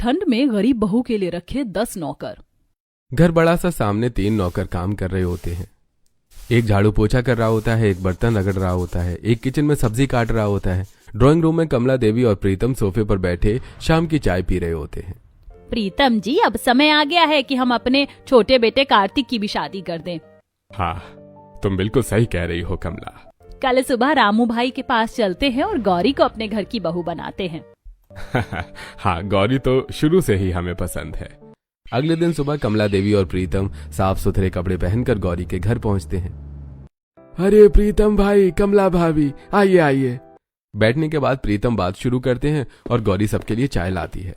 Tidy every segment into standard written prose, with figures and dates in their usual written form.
ठंड में गरीब बहू के लिए रखे 10 नौकर। घर बड़ा सा, सामने 3 नौकर काम कर रहे होते हैं। एक झाड़ू पोछा कर रहा होता है, एक बर्तन रगड़ रहा होता है, एक किचन में सब्जी काट रहा होता है। ड्राइंग रूम में कमला देवी और प्रीतम सोफे पर बैठे शाम की चाय पी रहे होते हैं। प्रीतम जी, अब समय आ गया है कि हम अपने छोटे बेटे कार्तिक की भी शादी कर दें। हाँ, तुम बिल्कुल सही कह रही हो कमला। कल सुबह रामू भाई के पास चलते हैं और गौरी को अपने घर की बहू बनाते हैं। हाँ, गौरी तो शुरू से ही हमें पसंद है। अगले दिन सुबह कमला देवी और प्रीतम साफ सुथरे कपड़े पहनकर गौरी के घर पहुंचते हैं। अरे प्रीतम भाई, कमला भाभी, आइए आइए। बैठने के बाद प्रीतम बात शुरू करते हैं और गौरी सबके लिए चाय लाती है।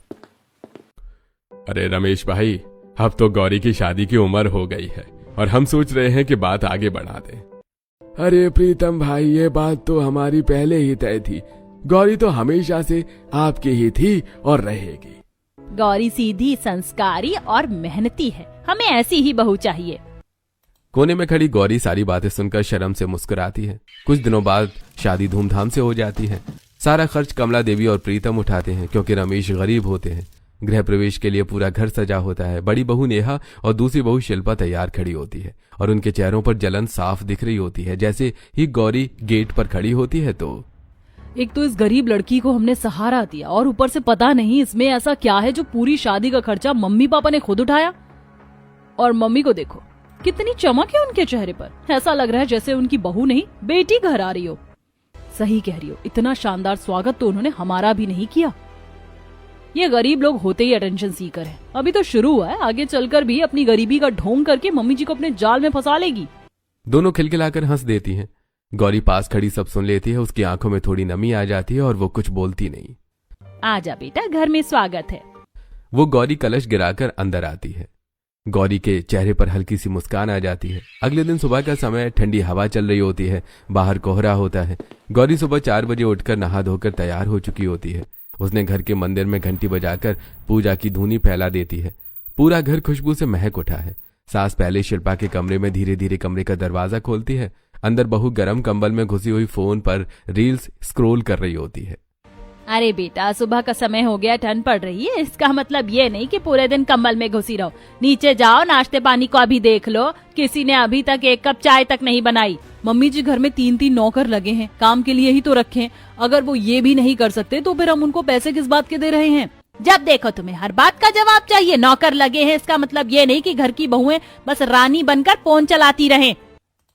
अरे रमेश भाई, अब तो गौरी की शादी की उम्र हो गई है और हम सोच रहे हैं कि बात आगे बढ़ा दें। अरे प्रीतम भाई, ये बात तो हमारी पहले ही तय थी। गौरी तो हमेशा से आपकी ही थी और रहेगी। गौरी सीधी, संस्कारी और मेहनती है, हमें ऐसी ही बहू चाहिए। कोने में खड़ी गौरी सारी बातें सुनकर शर्म से मुस्कुराती है। कुछ दिनों बाद शादी धूमधाम से हो जाती है। सारा खर्च कमला देवी और प्रीतम उठाते हैं क्योंकि रमेश गरीब होते हैं। गृह प्रवेश के लिए पूरा घर सजा होता है। बड़ी बहू नेहा और दूसरी बहू शिल्पा तैयार खड़ी होती है और उनके चेहरों पर जलन साफ दिख रही होती है। जैसे ही गौरी गेट पर खड़ी होती है तो एक तो इस गरीब लड़की को हमने सहारा दिया और ऊपर से पता नहीं इसमें ऐसा क्या है जो पूरी शादी का खर्चा मम्मी पापा ने खुद उठाया। और मम्मी को देखो, कितनी चमक है उनके चेहरे पर। ऐसा लग रहा है जैसे उनकी बहू नहीं बेटी घर आ रही हो। सही कह रही हो, इतना शानदार स्वागत तो उन्होंने हमारा भी नहीं किया। ये गरीब लोग होते ही अटेंशन सीकर है। अभी तो शुरू हुआ है, आगे चलकर भी अपनी गरीबी का ढोंग करके मम्मी जी को अपने जाल में फंसा लेगी। दोनों खिलखिलाकर हंस देती हैं। गौरी पास खड़ी सब सुन लेती है। उसकी आंखों में थोड़ी नमी आ जाती है और वो कुछ बोलती नहीं। आजा बेटा, घर में स्वागत है। वो गौरी कलश गिराकर अंदर आती है। गौरी के चेहरे पर हल्की सी मुस्कान आ जाती है। अगले दिन सुबह का समय, ठंडी हवा चल रही होती है। बाहर कोहरा होता है। गौरी सुबह 4 बजे उठकर नहा धोकर तैयार हो चुकी होती है। उसने घर के मंदिर में घंटी बजाकर पूजा की धूनी फैला देती है। पूरा घर खुशबू से महक उठा है। सास पहले शिल्पा के कमरे में धीरे धीरे कमरे का दरवाजा खोलती है। अंदर बहू गरम कंबल में घुसी हुई फोन पर रील्स स्क्रॉल कर रही होती है। अरे बेटा, सुबह का समय हो गया, ठंड पड़ रही है। इसका मतलब ये नहीं कि पूरे दिन कंबल में घुसी रहो। नीचे जाओ, नाश्ते पानी को अभी देख लो। किसी ने अभी तक 1 कप चाय तक नहीं बनाई। मम्मी जी, घर में 3-3 नौकर लगे हैं, काम के लिए ही तो रखे हैं। अगर वो ये भी नहीं कर सकते तो फिर हम उनको पैसे किस बात के दे रहे हैं? जब देखो तुम्हें हर बात का जवाब चाहिए। नौकर लगे हैं, इसका मतलब ये नहीं कि घर की बहुएं बस रानी बनकर फोन चलाती रहें।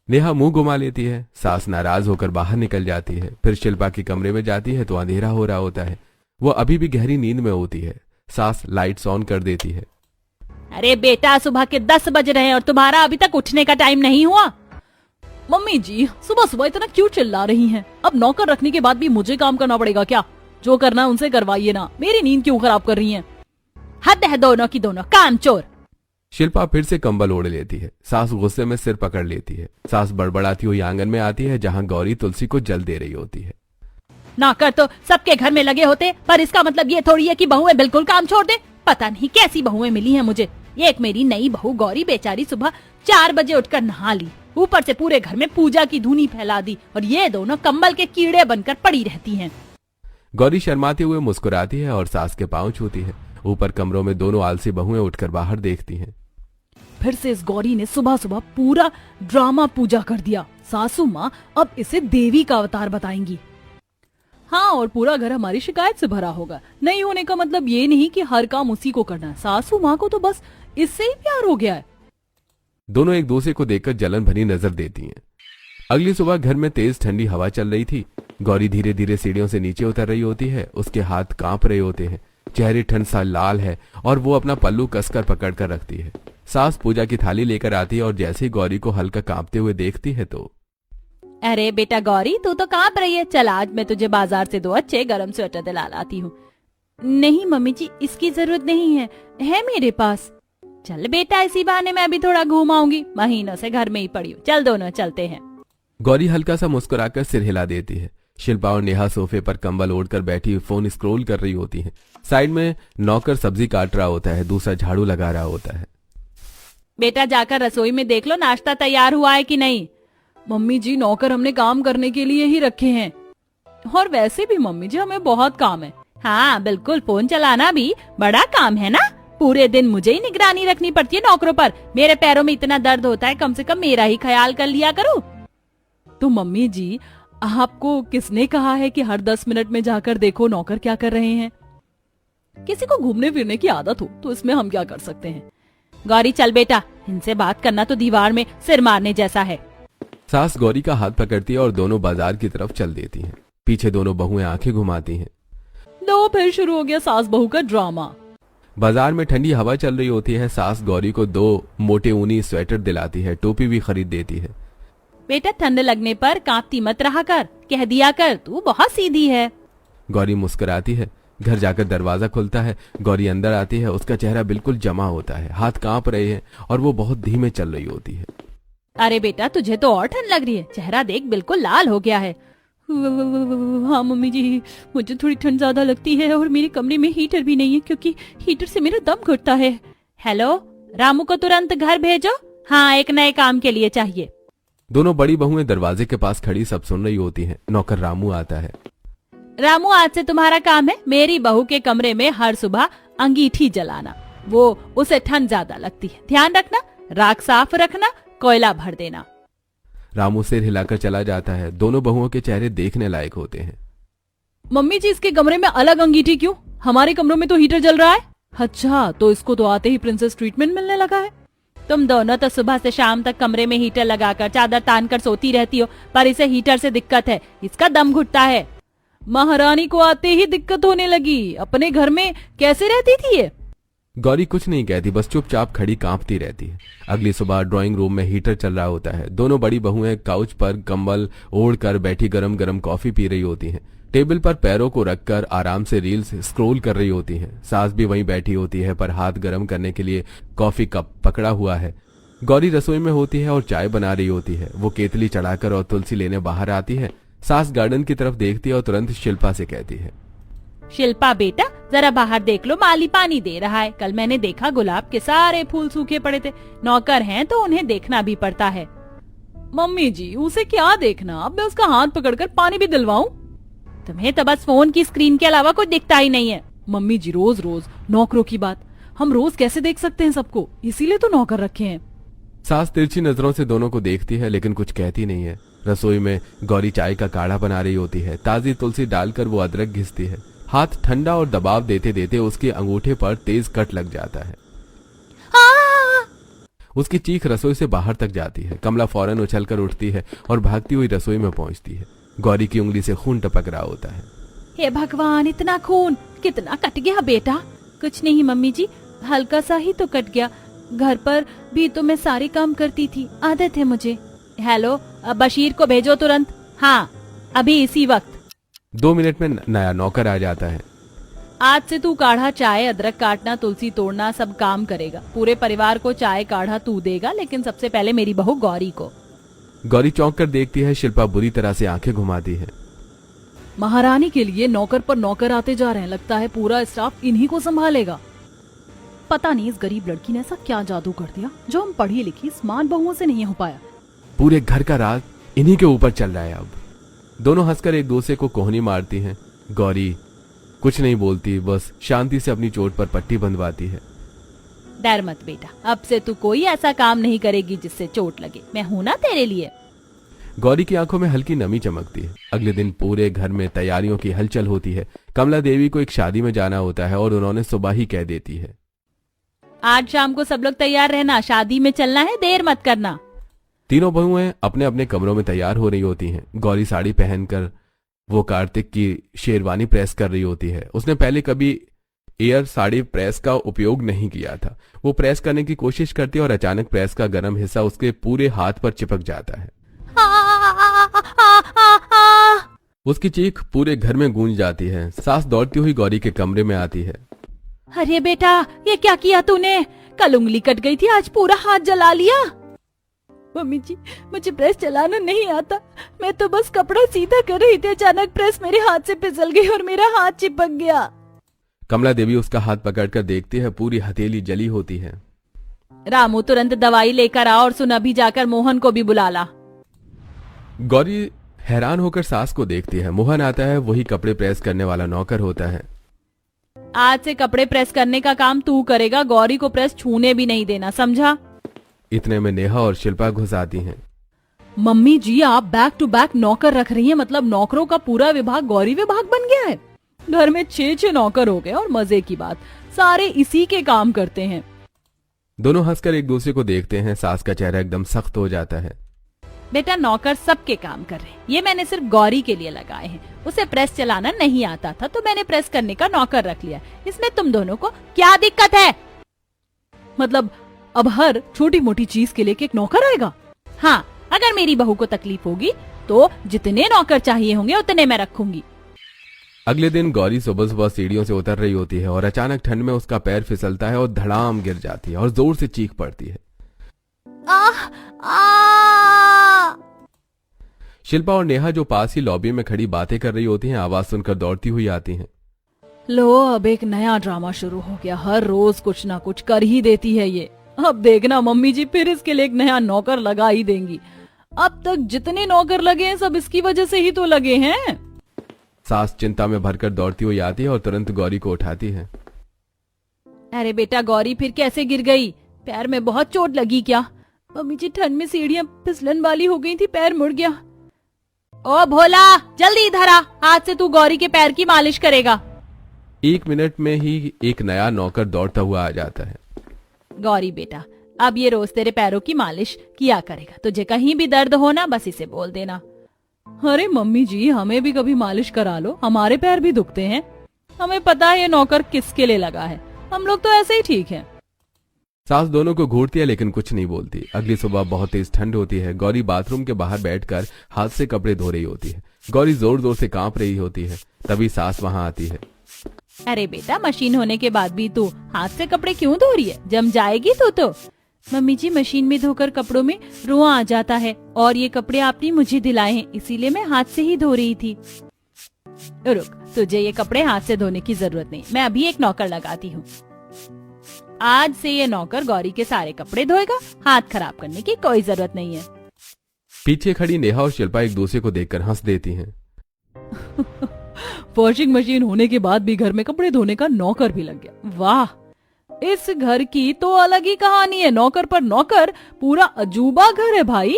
नेहा मुंह घुमा लेती है। सास नाराज होकर बाहर निकल जाती है। फिर शिल्पा के कमरे में जाती है तो अंधेरा हो रहा होता है। वो अभी भी गहरी नींद में होती है। सास लाइट्स ऑन कर देती है। अरे बेटा, सुबह के 10 बज रहे हैं और तुम्हारा अभी तक उठने का टाइम नहीं हुआ। मम्मी जी, सुबह सुबह इतना क्यों चिल्ला रही हैं? अब नौकर रखने के बाद भी मुझे काम करना पड़ेगा क्या? जो करना है उनसे करवाइए ना। मेरी नींद क्यों खराब कर रही हैं? हद है दोनों की दोनों, काम चोर। शिल्पा फिर से कंबल ओढ़ लेती है। सास गुस्से में सिर पकड़ लेती है। सास बड़बड़ाती हुई आंगन में आती है जहां गौरी तुलसी को जल दे रही होती है। नौकर तो सबके घर में लगे होते, पर इसका मतलब ये थोड़ी है कि बहुएं बिल्कुल काम छोड़ दे। पता नहीं कैसी बहुएं मिली हैं मुझे। एक मेरी नई बहू गौरी बेचारी सुबह 4 बजे उठकर नहा ली, ऊपर से पूरे घर में पूजा की धूनी फैला दी, और ये दोनों कंबल के कीड़े बनकर पड़ी रहती हैं। गौरी शर्माते हुए मुस्कुराती है और सास के पांव छूती है। ऊपर कमरों में दोनों आलसी बहुएं उठकर बाहर देखती हैं। फिर से इस गौरी ने सुबह सुबह पूरा ड्रामा पूजा कर दिया। सासू माँ अब इसे देवी का अवतार बताएंगी। हाँ, और पूरा घर हमारी शिकायत से भरा होगा। नहीं होने का मतलब ये नहीं कि हर काम उसी को करना है। सासू माँ को तो बस इससे ही प्यार हो गया है। दोनों एक दूसरे को देखकर जलन भरी नजर देती हैं। अगली सुबह घर में तेज ठंडी हवा चल रही थी। गौरी धीरे धीरे सीढ़ियों से नीचे उतर रही होती है। उसके हाथ कांप रहे होते हैं। चेहरे ठंड सा लाल है और वो अपना पल्लू कसकर पकड़ कर रखती है। सास पूजा की थाली लेकर आती है और जैसे ही गौरी को हल्का कांपते हुए देखती है तो अरे बेटा गौरी, तू तो कांप रही है। चल, आज मैं तुझे बाजार से 2 अच्छे गरम स्वेटर दिला लाती हूँ। नहीं मम्मी जी, इसकी जरूरत नहीं है मेरे पास। चल बेटा, इसी बहाने मैं अभी थोड़ा घूम आऊंगी। महीनों से घर में ही पड़ी हूँ। चल, दोनों चलते हैं। गौरी हल्का सा मुस्कुराकर सिर हिला देती है। शिल्पा और नेहा सोफे पर कंबल ओढ़कर बैठी फोन स्क्रॉल कर रही होती हैं। साइड में नौकर सब्जी काट रहा होता है, दूसरा झाड़ू लगा रहा होता है। बेटा, जाकर रसोई में देख लो नाश्ता तैयार हुआ है कि नहीं। मम्मी जी, नौकर हमने काम करने के लिए ही रखे हैं। और वैसे भी मम्मी जी, हमें बहुत काम है। हाँ बिल्कुल, फोन चलाना भी बड़ा काम है ना। पूरे दिन मुझे ही निगरानी रखनी पड़ती है नौकरों पर। मेरे पैरों में इतना दर्द होता है, कम से कम मेरा ही ख्याल कर लिया करो। तो मम्मी जी, आपको किसने कहा है कि हर 10 मिनट में जाकर देखो नौकर क्या कर रहे हैं? किसी को घूमने फिरने की आदत हो तो इसमें हम क्या कर सकते हैं। गौरी चल बेटा, इनसे बात करना तो दीवार में सिर मारने जैसा है। सास गौरी का हाथ पकड़ती है और दोनों बाजार की तरफ चल देती हैं। पीछे दोनों बहुएं आंखें घुमाती हैं। लो फिर शुरू हो गया सास बहू का ड्रामा। बाजार में ठंडी हवा चल रही होती है। सास गौरी को 2 मोटे ऊनी स्वेटर दिलाती है, टोपी भी खरीद देती है। बेटा ठंड लगने पर कांपती मत रहा कर, कह दिया कर तू बहुत सीधी है। गौरी मुस्कुराती है। घर जाकर दरवाजा खुलता है। गौरी अंदर आती है। उसका चेहरा बिल्कुल जमा होता है, हाथ कांप रहे हैं और वो बहुत धीमे चल रही होती है। अरे बेटा तुझे तो और ठंड लग रही है, चेहरा देख बिल्कुल लाल हो गया है। हाँ मम्मी जी, मुझे थोड़ी ठंड ज्यादा लगती है और मेरे कमरे में हीटर भी नहीं है क्योंकि हीटर से मेरा दम घुटता है। हेलो, रामू को तुरंत घर भेजो। हाँ, एक नए काम के लिए चाहिए। दोनों बड़ी बहुएं दरवाजे के पास खड़ी सब सुन रही होती हैं। नौकर रामू आता है। रामू, आज से तुम्हारा काम है मेरी बहू के कमरे में हर सुबह अंगीठी जलाना। वो उसे ठंड ज्यादा लगती है, ध्यान रखना। राख साफ रखना, कोयला भर देना। रामू सिर हिलाकर चला जाता है। दोनों बहुओं के चेहरे देखने लायक होते हैं। मम्मी जी, इसके कमरे में अलग अंगीठी क्यों? हमारे कमरों में तो हीटर जल रहा है। अच्छा, तो इसको तो आते ही प्रिंसेस ट्रीटमेंट मिलने लगा है। तुम दोनों तो सुबह से शाम तक कमरे में हीटर लगाकर चादर तान कर सोती रहती हो, पर इसे हीटर से दिक्कत है, इसका दम घुटता है। महारानी को आते ही दिक्कत होने लगी, अपने घर में कैसे रहती थी ये? गौरी कुछ नहीं कहती, बस चुपचाप खड़ी कांपती रहती है। अगली सुबह ड्राइंग रूम में हीटर चल रहा होता है। दोनों बड़ी बहुएं काउच पर कंबल ओढ़ कर बैठी गरम गरम कॉफी पी रही होती हैं। टेबल पर पैरों को रखकर आराम से रील्स स्क्रॉल कर रही होती हैं। सास भी वहीं बैठी होती है, पर हाथ गर्म करने के लिए कॉफी कप पकड़ा हुआ है। गौरी रसोई में होती है और चाय बना रही होती है। वो केतली चढ़ाकर और तुलसी लेने बाहर आती है। सास गार्डन की तरफ देखती है और तुरंत शिल्पा से कहती है, शिल्पा बेटा, जरा बाहर देख लो, माली पानी दे रहा है। कल मैंने देखा गुलाब के सारे फूल सूखे पड़े थे। नौकर हैं तो उन्हें देखना भी पड़ता है। मम्मी जी, उसे क्या देखना, अब मैं उसका हाथ पकड़कर पानी भी दिलवाऊं? तुम्हें तो बस फोन की स्क्रीन के अलावा कुछ दिखता ही नहीं है। मम्मी जी, रोज रोज नौकरों की बात, हम रोज कैसे देख सकते हैं सबको, इसीलिए तो नौकर रखे हैं। सास तिरछी नजरों से दोनों को देखती है लेकिन कुछ कहती नहीं है। रसोई में गौरी चाय का काढ़ा बना रही होती है। ताजी तुलसी डालकर वो अदरक घिसती है। हाथ ठंडा और दबाव देते देते उसके अंगूठे पर तेज कट लग जाता है। उसकी चीख रसोई से बाहर तक जाती है। कमला फौरन उछलकर उठती है और भागती हुई रसोई में पहुंचती है। गौरी की उंगली से खून टपक रहा होता है। हे भगवान, इतना खून कितना कट गया बेटा? कुछ नहीं मम्मी जी, हल्का सा ही तो कट गया। घर पर भी तो मैं सारे काम करती थी, आदत है मुझे। हेलो, अब बशीर को भेजो तुरंत। हाँ, अभी इसी वक्त। 2 मिनट में नया नौकर आ जाता है। आज से तू काढ़ा, चाय, अदरक काटना, तुलसी तोड़ना सब काम करेगा। पूरे परिवार को चाय काढ़ा तू देगा, लेकिन सबसे पहले मेरी बहू गौरी को। गौरी चौंक कर देखती है। शिल्पा बुरी तरह से आंखें घुमाती है। महारानी के लिए नौकर पर नौकर आते जा रहे हैं, लगता है पूरा स्टाफ इन्हीं को संभालेगा। पता नहीं इस गरीब लड़की ने ऐसा क्या जादू कर दिया जो हम पढ़ी लिखी स्मार्ट बहुओं से नहीं हो पाया। पूरे घर का राज इन्हीं के ऊपर चल रहा है। अब दोनों हंसकर एक दूसरे को कोहनी मारती हैं। गौरी कुछ नहीं बोलती, बस शांति से अपनी चोट पर पट्टी बंधवाती है। डर मत बेटा, अब से तू कोई ऐसा काम नहीं करेगी जिससे चोट लगे। मैं हूं ना तेरे लिए। गौरी की आंखों में हल्की नमी चमकती है। अगले दिन पूरे घर में तैयारियों की हलचल होती है। कमला देवी को एक शादी में जाना होता है और उन्होंने सुबह ही कह देती है, आज शाम को सब लोग तैयार रहना, शादी में चलना है, देर मत करना। तीनों बहुएं अपने अपने कमरों में तैयार हो रही होती हैं। गौरी साड़ी पहनकर वो कार्तिक की शेरवानी प्रेस कर रही होती है। उसने पहले कभी एयर साड़ी प्रेस का उपयोग नहीं किया था। वो प्रेस करने की कोशिश करती है और अचानक प्रेस का गर्म हिस्सा उसके पूरे हाथ पर चिपक जाता है। उसकी चीख पूरे घर में गूंज जाती है। सास दौड़ती हुई गौरी के कमरे में आती है। अरे बेटा, ये क्या किया तूने? कल उंगली कट गई थी, आज पूरा हाथ जला लिया। मम्मी जी, मुझे प्रेस चलाना नहीं आता, मैं तो बस कपड़ा सीधा कर रही थी, अचानक प्रेस मेरे हाथ से फिसल गई और मेरा हाथ चिपक गया। कमला देवी उसका हाथ पकड़कर देखती है। पूरी हथेली जली होती है। रामू, तुरंत दवाई लेकर आ और सुन, अभी जाकर मोहन को भी बुला ला। गौरी हैरान होकर सास को देखती है। मोहन आता है, वही कपड़े प्रेस करने वाला नौकर होता है। आज से कपड़े प्रेस करने का काम तू करेगा, गौरी को प्रेस छूने भी नहीं देना, समझा? इतने में नेहा और शिल्पा घुस आती हैं। मम्मी जी आप बैक टू बैक नौकर रख रही हैं, मतलब नौकरों का पूरा विभाग गौरी विभाग बन गया है। घर में 6 नौकर हो गए और मजे की बात सारे इसी के काम करते हैं। दोनों हंसकर एक दूसरे को देखते हैं। सास का चेहरा एकदम सख्त हो जाता है। बेटा नौकर सबके काम कर रहे हैं, ये मैंने सिर्फ गौरी के लिए लगाए हैं। उसे प्रेस चलाना नहीं आता था तो मैंने प्रेस करने का नौकर रख लिया। इसमें तुम दोनों को क्या दिक्कत है? मतलब अब हर छोटी मोटी चीज के लिए एक नौकर आएगा? हाँ, अगर मेरी बहू को तकलीफ होगी तो जितने नौकर चाहिए होंगे उतने मैं रखूंगी। अगले दिन गौरी सुबह सुबह सीढ़ियों से उतर रही होती है और अचानक ठंड में उसका पैर फिसलता है और धड़ाम गिर जाती है और जोर से चीख पड़ती है। शिल्पा और नेहा जो पास ही लॉबी में खड़ी बातें कर रही होती हैं, आवाज सुनकर दौड़ती हुई आती हैं। लो अब एक नया ड्रामा शुरू हो गया, हर रोज कुछ ना कुछ कर ही देती है ये। अब देखना मम्मी जी फिर इसके लिए एक नया नौकर लगा ही देंगी। अब तक जितने नौकर लगे हैं सब इसकी वजह से ही तो लगे हैं। सास चिंता में भरकर दौड़ती हुई आती है और तुरंत गौरी को उठाती है। अरे बेटा गौरी फिर कैसे गिर गई? पैर में बहुत चोट लगी क्या? मम्मी जी ठंड में सीढ़ियां फिसलन वाली हो गई थी, पैर मुड़ गया। ओ भोला जल्दी इधर आ, आज से तू गौरी के पैर की मालिश करेगा। 1 मिनट में ही एक नया नौकर दौड़ता हुआ आ जाता है। गौरी बेटा अब ये रोज तेरे पैरों की मालिश किया करेगा, तुझे कहीं भी दर्द हो ना बस इसे बोल देना। अरे मम्मी जी हमें भी कभी मालिश करा लो, हमारे पैर भी दुखते हैं। हमें पता है ये नौकर किसके लिए लगा है, हम लोग तो ऐसे ही ठीक हैं। सास दोनों को घूरती है लेकिन कुछ नहीं बोलती। अगली सुबह बहुत तेज ठंड होती है। गौरी बाथरूम के बाहर बैठकर हाथ से कपड़े धो रही होती है। गौरी जोर जोर से कांप रही होती है। तभी सास वहां आती है। अरे बेटा मशीन होने के बाद भी तू हाथ से कपड़े क्यों धो रही है? जम जाएगी तू तो। मम्मी जी मशीन में धोकर कपड़ों में रुआ आ जाता है और ये कपड़े आपने मुझे दिलाए हैं इसीलिए मैं हाथ से ही धो रही थी। रुक, तुझे ये कपड़े हाथ से धोने की जरूरत नहीं, मैं अभी एक नौकर लगाती हूँ। आज से ये नौकर गौरी के सारे कपड़े धोएगा, हाथ खराब करने की कोई जरूरत नहीं है। पीछे खड़ी नेहा और शिल्पा एक दूसरे को देखकर हंस देती हैं। वॉशिंग मशीन होने के बाद भी घर में कपड़े धोने का नौकर भी लग गया। वाह, इस घर की तो अलग ही कहानी है। नौकर पर नौकर, पूरा अजूबा घर है भाई।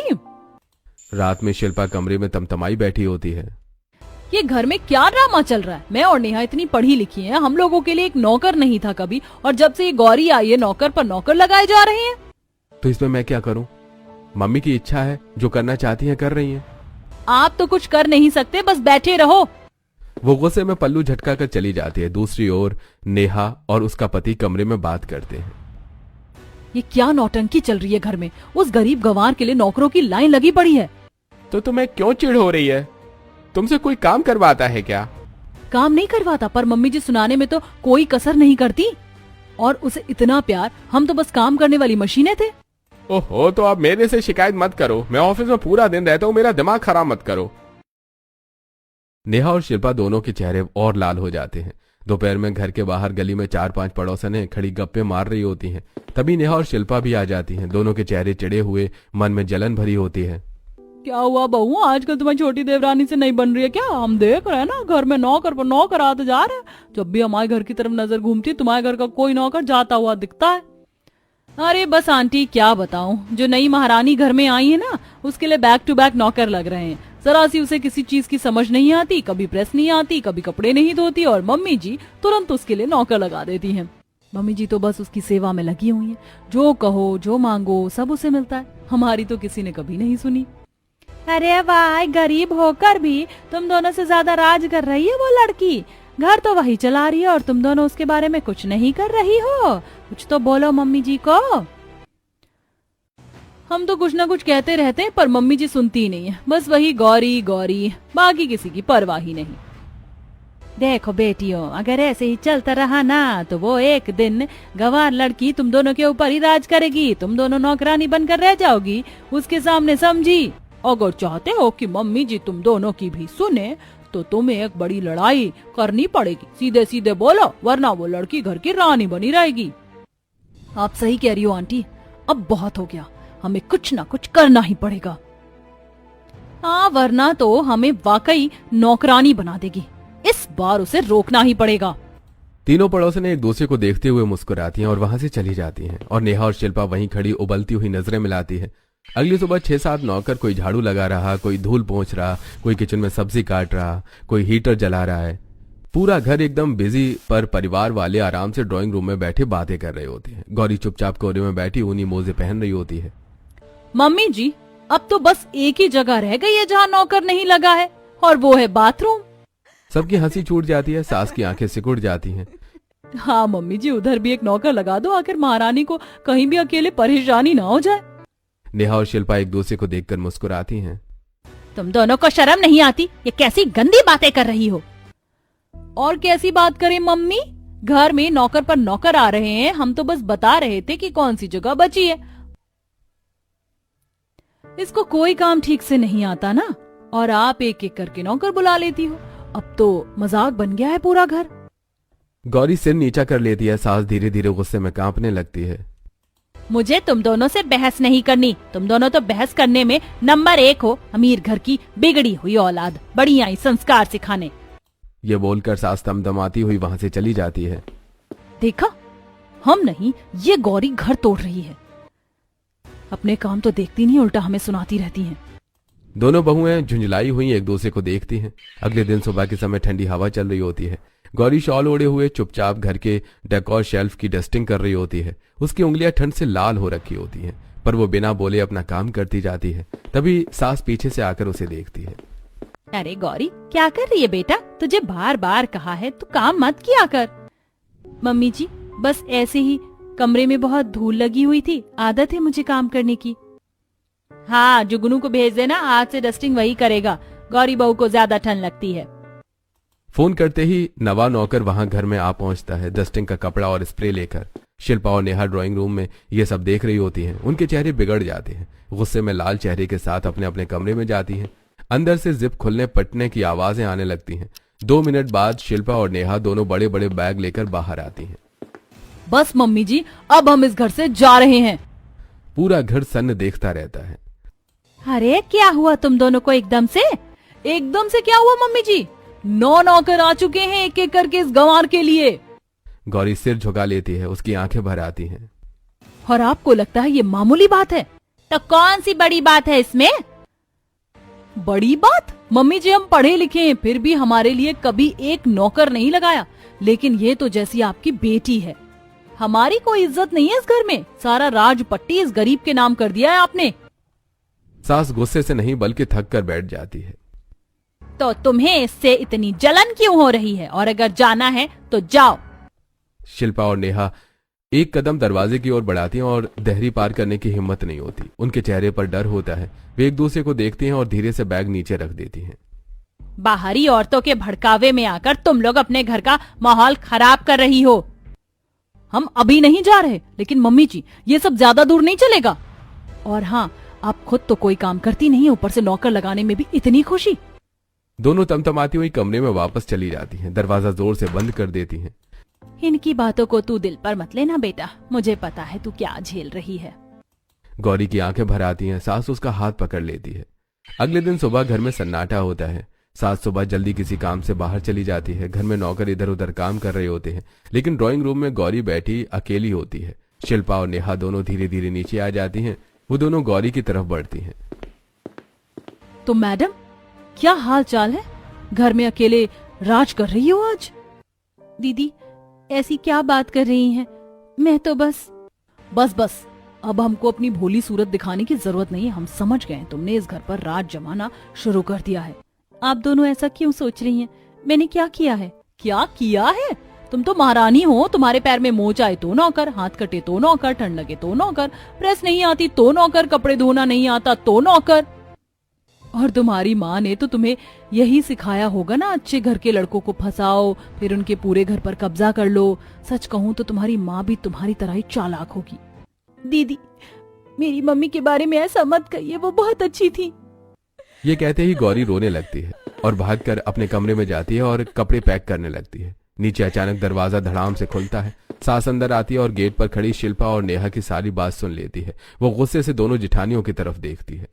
रात में शिल्पा कमरे में तमतमाई बैठी होती है। ये घर में क्या ड्रामा चल रहा है? मैं और नेहा इतनी पढ़ी लिखी हैं, हम लोगों के लिए एक नौकर नहीं था कभी, और जब से ये गौरी आई है नौकर पर नौकर लगाए जा रहे हैं। तो इसमें मैं क्या करूं? मम्मी की इच्छा है, जो करना चाहती हैं कर रही हैं। आप तो कुछ कर नहीं सकते, बस बैठे रहो। वो गुस्से में पल्लू झटका कर चली जाती है। दूसरी ओर नेहा और उसका पति कमरे में बात करते हैं। ये क्या नौटंकी चल रही है घर में? उस गरीब गंवार के लिए नौकरों की लाइन लगी पड़ी है। तो तुम्हें क्यों चिढ़ हो रही है? तुमसे कोई काम करवाता है क्या? काम नहीं करवाता, पर मम्मी जी सुनाने में तो कोई कसर नहीं करती। और उसे इतना प्यार, हम तो बस काम करने वाली मशीनें थे। ओहो, तो आप मेरे से शिकायत मत करो। मैं ऑफिस में पूरा दिन रहता हूँ, मेरा दिमाग खराब मत करो। नेहा और शिल्पा दोनों के चेहरे और लाल हो जाते हैं। दोपहर में घर के बाहर गली में 4-5 पड़ोसनें खड़ी गप्पे मार रही होती हैं। तभी नेहा और शिल्पा भी आ जाती हैं। दोनों के चेहरे चिड़े हुए, मन में जलन भरी होती है। क्या हुआ बहू, आजकल तुम्हारी छोटी देवरानी से नहीं बन रही है क्या? हम देख रहे हैं ना घर में नौकर पर नौकर आते जा रहे हैं। जब भी हमारे घर की तरफ नजर घूमती है तुम्हारे घर का कोई नौकर जाता हुआ दिखता है। अरे बस आंटी क्या बताऊं, जो नई महारानी घर में आई है ना उसके लिए बैक टू बैक नौकर लग रहे हैं। जरा सी उसे किसी चीज की समझ नहीं आती, कभी प्रेस नहीं आती, कभी कपड़े नहीं धोती, और मम्मी जी तुरंत उसके लिए नौकर लगा देती हैं। मम्मी जी तो बस उसकी सेवा में लगी हुई हैं। जो कहो जो मांगो सब उसे मिलता है। हमारी तो किसी ने कभी नहीं सुनी। अरे वाह, गरीब होकर भी तुम दोनों से ज्यादा राज कर रही है वो लड़की। घर तो वही चला रही है और तुम दोनों उसके बारे में कुछ नहीं कर रही हो। कुछ तो बोलो मम्मी जी को। हम तो कुछ ना कुछ कहते रहते हैं पर मम्मी जी सुनती ही नहीं है। बस वही गौरी गौरी, बाकी किसी की परवाह ही नहीं। देखो बेटियों, अगर ऐसे ही चलता रहा ना तो वो एक दिन गंवार लड़की तुम दोनों के ऊपर ही राज करेगी। तुम दोनों नौकरानी बनकर रह जाओगी उसके सामने, समझी? अगर चाहते हो कि मम्मी जी तुम दोनों की भी सुने तो तुम्हें एक बड़ी लड़ाई करनी पड़ेगी। सीधे सीधे बोलो, वरना वो लड़की घर की रानी बनी रहेगी। आप सही कह रही हो आंटी, अब बहुत हो गया, हमें कुछ ना कुछ करना ही पड़ेगा। हाँ, वरना तो हमें वाकई नौकरानी बना देगी। इस बार उसे रोकना ही पड़ेगा। तीनों पड़ोसन एक दूसरे को देखते हुए मुस्कुराती हैं और वहां से चली जाती हैं और नेहा और शिल्पा वहीं खड़ी उबलती हुई नजरें मिलाती है। अगली सुबह 6-7 नौकर, कोई झाड़ू लगा रहा, कोई धूल पोंछ रहा, कोई किचन में सब्जी काट रहा, कोई हीटर जला रहा है। पूरा घर एकदम बिजी, पर परिवार वाले आराम से ड्राइंग रूम में बैठे बातें कर रहे होते हैं। गौरी चुपचाप कोने में बैठी ऊनी मोजे पहन रही होती है। मम्मी जी, अब तो बस एक ही जगह रह गई है जहाँ नौकर नहीं लगा है, और वो है बाथरूम। सबकी हंसी छूट जाती है, सास की आंखें सिकुड़ जाती हैं। हाँ मम्मी जी, उधर भी एक नौकर लगा दो, आखिर महारानी को कहीं भी अकेले परेशानी ना हो जाए। नेहा और शिल्पा एक दूसरे को देखकर मुस्कुराती हैं। तुम दोनों को शर्म नहीं आती? ये कैसी गंदी बातें कर रही हो? और कैसी बात करें मम्मी, घर में नौकर पर नौकर आ रहे हैं, हम तो बस बता रहे थे कि कौन सी जगह बची है। इसको कोई काम ठीक से नहीं आता ना, और आप एक एक करके नौकर बुला लेती हो। अब तो मजाक बन गया है पूरा घर। गौरी सिर नीचा कर लेती है। सास धीरे धीरे गुस्से में कांपने लगती है। मुझे तुम दोनों से बहस नहीं करनी। तुम दोनों तो बहस करने में नंबर 1 हो। अमीर घर की बिगड़ी हुई औलाद, बड़ी आई संस्कार सिखाने। ये बोलकर सास तमतमाती हुई वहां से चली जाती है। देखा, हम नहीं, ये गौरी घर तोड़ रही है। अपने काम तो देखती नहीं, उल्टा हमें सुनाती रहती हैं। दोनों बहुएं झुंझलाई हुई एक दूसरे को देखती हैं। अगले दिन सुबह के समय ठंडी हवा चल रही होती है। गौरी शॉल ओढ़े हुए चुपचाप घर के डेकोर शेल्फ की डस्टिंग कर रही होती है। उसकी उंगलियां ठंड से लाल हो रखी होती हैं, पर वो बिना बोले अपना काम करती जाती है। तभी सास पीछे से आकर उसे देखती है। अरे गौरी, क्या कर रही है बेटा? तुझे बार बार कहा है तू काम मत किया कर। मम्मी जी, बस ऐसे ही कमरे में बहुत धूल लगी हुई थी, आदत है मुझे काम करने की। हाँ, जुगनू को भेज देना, आज से डस्टिंग वही करेगा। गौरी बहू को ज्यादा ठंड लगती है। फोन करते ही नवा नौकर वहां घर में आ पहुंचता है, डस्टिंग का कपड़ा और स्प्रे लेकर। शिल्पा और नेहा ड्राइंग रूम में ये सब देख रही होती हैं। उनके चेहरे बिगड़ जाते हैं। गुस्से में लाल चेहरे के साथ अपने अपने कमरे में जाती हैं। अंदर से जिप खुलने पटने की आवाजें आने लगती हैं। 2 मिनट बाद शिल्पा और नेहा दोनों बड़े बड़े बैग लेकर बाहर आती हैं। बस मम्मी जी, अब हम इस घर से जा रहे हैं। पूरा घर सन्न देखता रहता है। अरे क्या हुआ तुम दोनों को एकदम से? एकदम से क्या हुआ मम्मी जी? 9 नौकर आ चुके हैं एक एक करके इस गंवार के लिए। गौरी सिर झुका लेती है, उसकी आंखें भर आती हैं। और आपको लगता है ये मामूली बात है? तो कौन सी बड़ी बात है इसमें? बड़ी बात? मम्मी जी, हम पढ़े लिखे हैं, फिर भी हमारे लिए कभी एक नौकर नहीं लगाया। लेकिन ये तो जैसी आपकी बेटी है। हमारी कोई इज्जत नहीं है इस घर में। सारा राज पट्टी इस गरीब के नाम कर दिया है आपने। सास गुस्से से नहीं बल्कि थक कर बैठ जाती है। तो तुम्हें इससे इतनी जलन क्यों हो रही है? और अगर जाना है तो जाओ। शिल्पा और नेहा एक कदम दरवाजे की ओर बढ़ाती हैं और दहरी पार करने की हिम्मत नहीं होती। उनके चेहरे पर डर होता है। वे एक दूसरे को देखती हैं और धीरे से बैग नीचे रख देती हैं। बाहरी औरतों के भड़कावे में आकर तुम लोग अपने घर का माहौल खराब कर रही हो। हम अभी नहीं जा रहे, लेकिन मम्मी जी, ये सब ज्यादा दूर नहीं चलेगा। और हाँ, आप खुद तो कोई काम करती नहीं, ऊपर से नौकर लगाने में भी इतनी खुशी। दोनों तमतमाती हुई कमरे में वापस चली जाती हैं। दरवाजा जोर से बंद कर देती हैं। इनकी बातों को तू दिल पर मत लेना बेटा, मुझे पता है तू क्या झेल रही है। गौरी की आंखें भर आती हैं। सास उसका हाथ पकड़ लेती है। अगले दिन सुबह घर में सन्नाटा होता है। सास सुबह जल्दी किसी काम से बाहर चली जाती है। घर में नौकर इधर उधर काम कर रहे होते हैं, लेकिन ड्राइंग रूम में गौरी बैठी अकेली होती है। शिल्पा और नेहा दोनों धीरे धीरे नीचे आ जाती हैं। वो दोनों गौरी की तरफ बढ़ती हैं। तो मैडम, क्या हाल चाल है? घर में अकेले राज कर रही हो आज? दीदी, ऐसी क्या बात कर रही हैं? मैं तो बस अब हमको अपनी भोली सूरत दिखाने की जरूरत नहीं है। हम समझ गए, तुमने इस घर पर राज जमाना शुरू कर दिया है। आप दोनों ऐसा क्यों सोच रही हैं? मैंने क्या किया है? क्या किया है? तुम तो महारानी हो। तुम्हारे पैर में मोच आए तो नौकर, हाथ कटे तो नौकर, ठंड लगे तो नौकर, प्रेस नहीं आती तो नौकर, कपड़े धोना नहीं आता तो नौकर। और तुम्हारी माँ ने तो तुम्हें यही सिखाया होगा ना, अच्छे घर के लड़कों को फंसाओ, फिर उनके पूरे घर पर कब्जा कर लो। सच कहूँ तो तुम्हारी माँ भी तुम्हारी तरह ही चालाक होगी। दीदी, मेरी मम्मी के बारे में ऐसा मत कहिए, वो बहुत अच्छी थी। ये कहते ही गौरी रोने लगती है और भागकर अपने कमरे में जाती है और कपड़े पैक करने लगती है। नीचे अचानक दरवाजा धड़ाम से खुलता है। सास अंदर आती है और गेट पर खड़ी शिल्पा और नेहा की सारी बात सुन लेती है। वो गुस्से से दोनों जिठानियों की तरफ देखती है।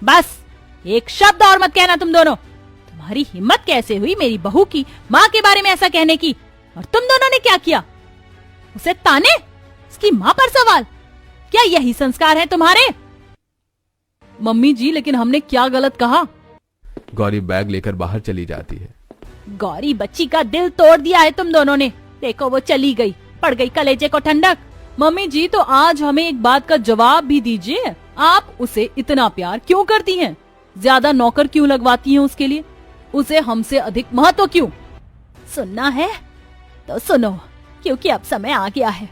बस एक शब्द और मत कहना तुम दोनों। तुम्हारी हिम्मत कैसे हुई मेरी बहू की माँ के बारे में ऐसा कहने की? और तुम दोनों ने क्या किया? उसे ताने, उसकी माँ पर सवाल, क्या यही संस्कार है तुम्हारे? मम्मी जी, लेकिन हमने क्या गलत कहा? गौरी बैग लेकर बाहर चली जाती है। गौरी बच्ची का दिल तोड़ दिया है तुम दोनों ने। देखो वो चली गई, पड़ गई कलेजे को ठंडक। मम्मी जी, तो आज हमें एक बात का जवाब भी दीजिए, आप उसे इतना प्यार क्यों करती हैं? ज्यादा नौकर क्यों लगवाती हैं उसके लिए? उसे हमसे अधिक महत्व क्यों? सुनना है तो सुनो, क्योंकि अब समय आ गया है।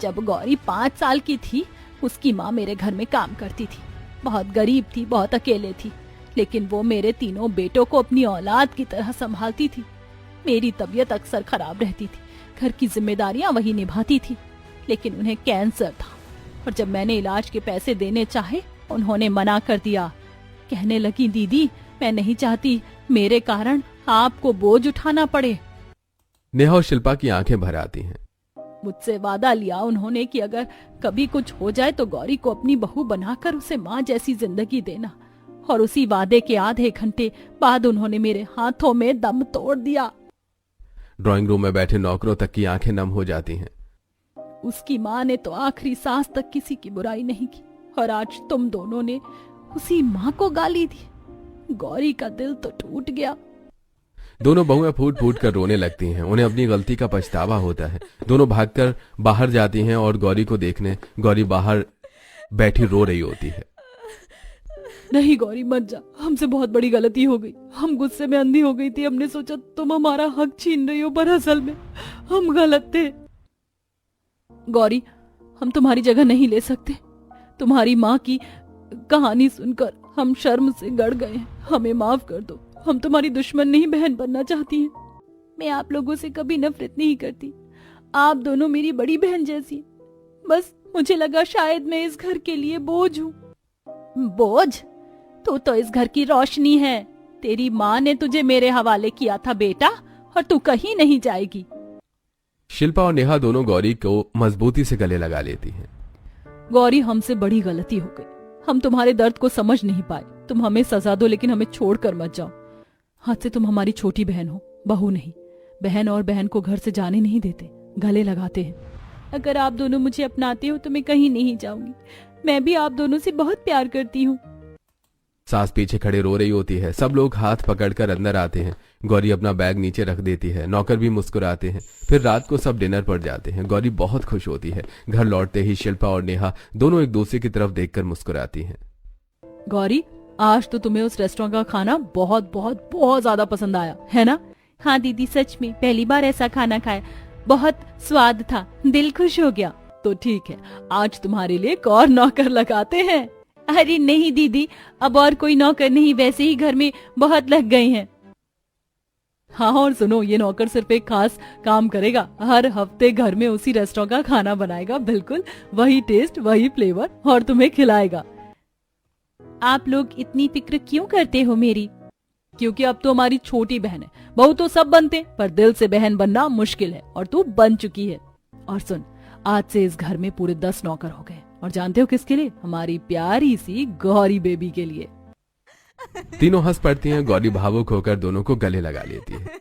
जब गौरी 5 साल की थी, उसकी माँ मेरे घर में काम करती थी। बहुत गरीब थी, बहुत अकेले थी, लेकिन वो मेरे तीनों बेटों को अपनी औलाद की तरह संभालती थी। मेरी तबीयत अक्सर खराब रहती थी, घर की जिम्मेदारियां वही निभाती थी, लेकिन उन्हें कैंसर था और जब मैंने इलाज के पैसे देने चाहे, उन्होंने मना कर दिया। कहने लगी, दीदी मैं नहीं चाहती मेरे कारण आपको बोझ उठाना पड़े। नेहा और शिल्पा की आंखें भर आती हैं। मुझसे वादा लिया उन्होंने कि अगर कभी कुछ हो जाए तो गौरी को अपनी बहू बनाकर उसे माँ जैसी जिंदगी देना, और उसी वादे के आधे घंटे बाद उन्होंने मेरे हाथों में दम तोड़ दिया। ड्राइंग रूम में बैठे नौकरों तक की आंखें नम हो जाती हैं। उसकी माँ ने तो आखिरी सांस तक किसी की बुराई नहीं की, और आज तुम दोनों ने उसी माँ को गाली दी। गौरी का दिल तो टूट गया। दोनों बहुएं फूट फूट कर रोने लगती हैं। उन्हें अपनी गलती का पछतावा होता है। दोनों भागकर बाहर जाती हैं और गौरी को देखने गौरी बाहर बैठी रो रही होती है। नहीं गौरी मत जा, हमसे बहुत बड़ी गलती हो गई। हम गुस्से में अंधी हो गई थी। हमने सोचा तुम हमारा हक छीन रही हो, पर असल में हम गलत थे। गौरी, हम तुम्हारी जगह नहीं ले सकते। तुम्हारी माँ की कहानी सुनकर हम शर्म से गड़ गए हैं। हमें माफ कर दो। हम तुम्हारी दुश्मन नहीं, बहन बनना चाहती हैं। मैं आप लोगों से कभी नफरत नहीं करती। आप दोनों मेरी बड़ी बहन जैसी। बस मुझे लगा शायद मैं इस घर के लिए बोझ हूँ। बोझ? तू तो इस घर की रोशनी है। तेरी माँ ने तुझे मेरे हवाले किया था बेटा, और तू कहीं नहीं जाएगी। शिल्पा और नेहा दोनों गौरी को मजबूती से गले लगा लेती हैं। गौरी, हमसे बड़ी गलती हो गई। हम तुम्हारे दर्द को समझ नहीं पाए। तुम हमें सजा दो, लेकिन हमें छोड़कर मत जाओ। आज से तुम हमारी छोटी बहन हो, बहू नहीं। बहन और बहन को घर से जाने नहीं देते, गले लगाते हैं। अगर आप दोनों मुझे अपनाते हो तो मैं कहीं नहीं जाऊंगी। मैं भी आप दोनों से बहुत प्यार करती हूँ। सास पीछे खड़े रो रही होती है। सब लोग हाथ पकड़कर अंदर आते हैं। गौरी अपना बैग नीचे रख देती है। नौकर भी मुस्कुराते हैं। फिर रात को सब डिनर पर जाते हैं। गौरी बहुत खुश होती है। घर लौटते ही शिल्पा और नेहा दोनों एक दूसरे की तरफ देखकर मुस्कुराती हैं। गौरी, आज तो तुम्हें उस रेस्टोरेंट का खाना बहुत बहुत बहुत ज्यादा पसंद आया है ना? हाँ दीदी, सच में पहली बार ऐसा खाना खाया। बहुत स्वाद था, दिल खुश हो गया। तो ठीक है, आज तुम्हारे लिए एक और नौकर लगाते हैं। अरे नहीं दीदी, अब और कोई नौकर नहीं, वैसे ही घर में बहुत लग गए हैं। हाँ, और सुनो, ये नौकर सिर्फ एक खास काम करेगा। हर हफ्ते घर में उसी रेस्टोरेंट का खाना बनाएगा, बिल्कुल वही टेस्ट, वही फ्लेवर, और तुम्हें खिलाएगा। आप लोग इतनी फिक्र क्यों करते हो मेरी? क्योंकि अब तो हमारी छोटी बहन है। बहू तो सब बनते, पर दिल से बहन बनना मुश्किल है, और तू बन चुकी है। और सुन, आज से इस घर में पूरे 10 नौकर हो गए, और जानते हो किसके लिए? हमारी प्यारी सी गौरी बेबी के लिए। तीनों हंस पड़ती हैं। गौरी भावुक होकर दोनों को गले लगा लेती है।